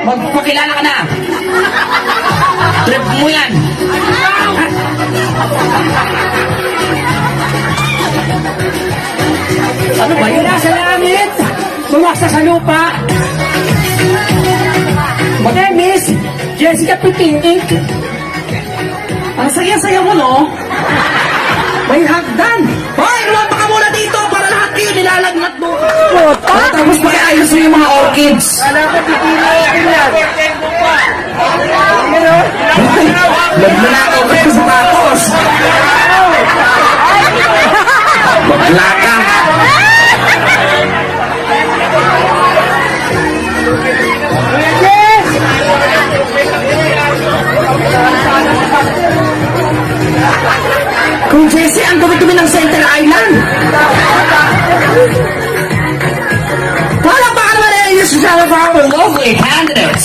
Magpakilala ka na. Trip mo yan. Ano ba yun? Nasa langit! Sumaksa sa lupa! Okay, Miss Jessica Pitingik. Ang saya-saya mo, no? May hagdan! Hoy, lumapa ka muna dito para lahat kayo nilalagnat mo. Puta! Tapos pakiayos mo yung mga orchids. Wala ko pipili akin yan. Nagnanakaw ka sa sapatos. Bakla ka. Yes! Kung Jessie, ang dumi-dumi ng Center Island. Para baka naman na yung sa lovely candidates.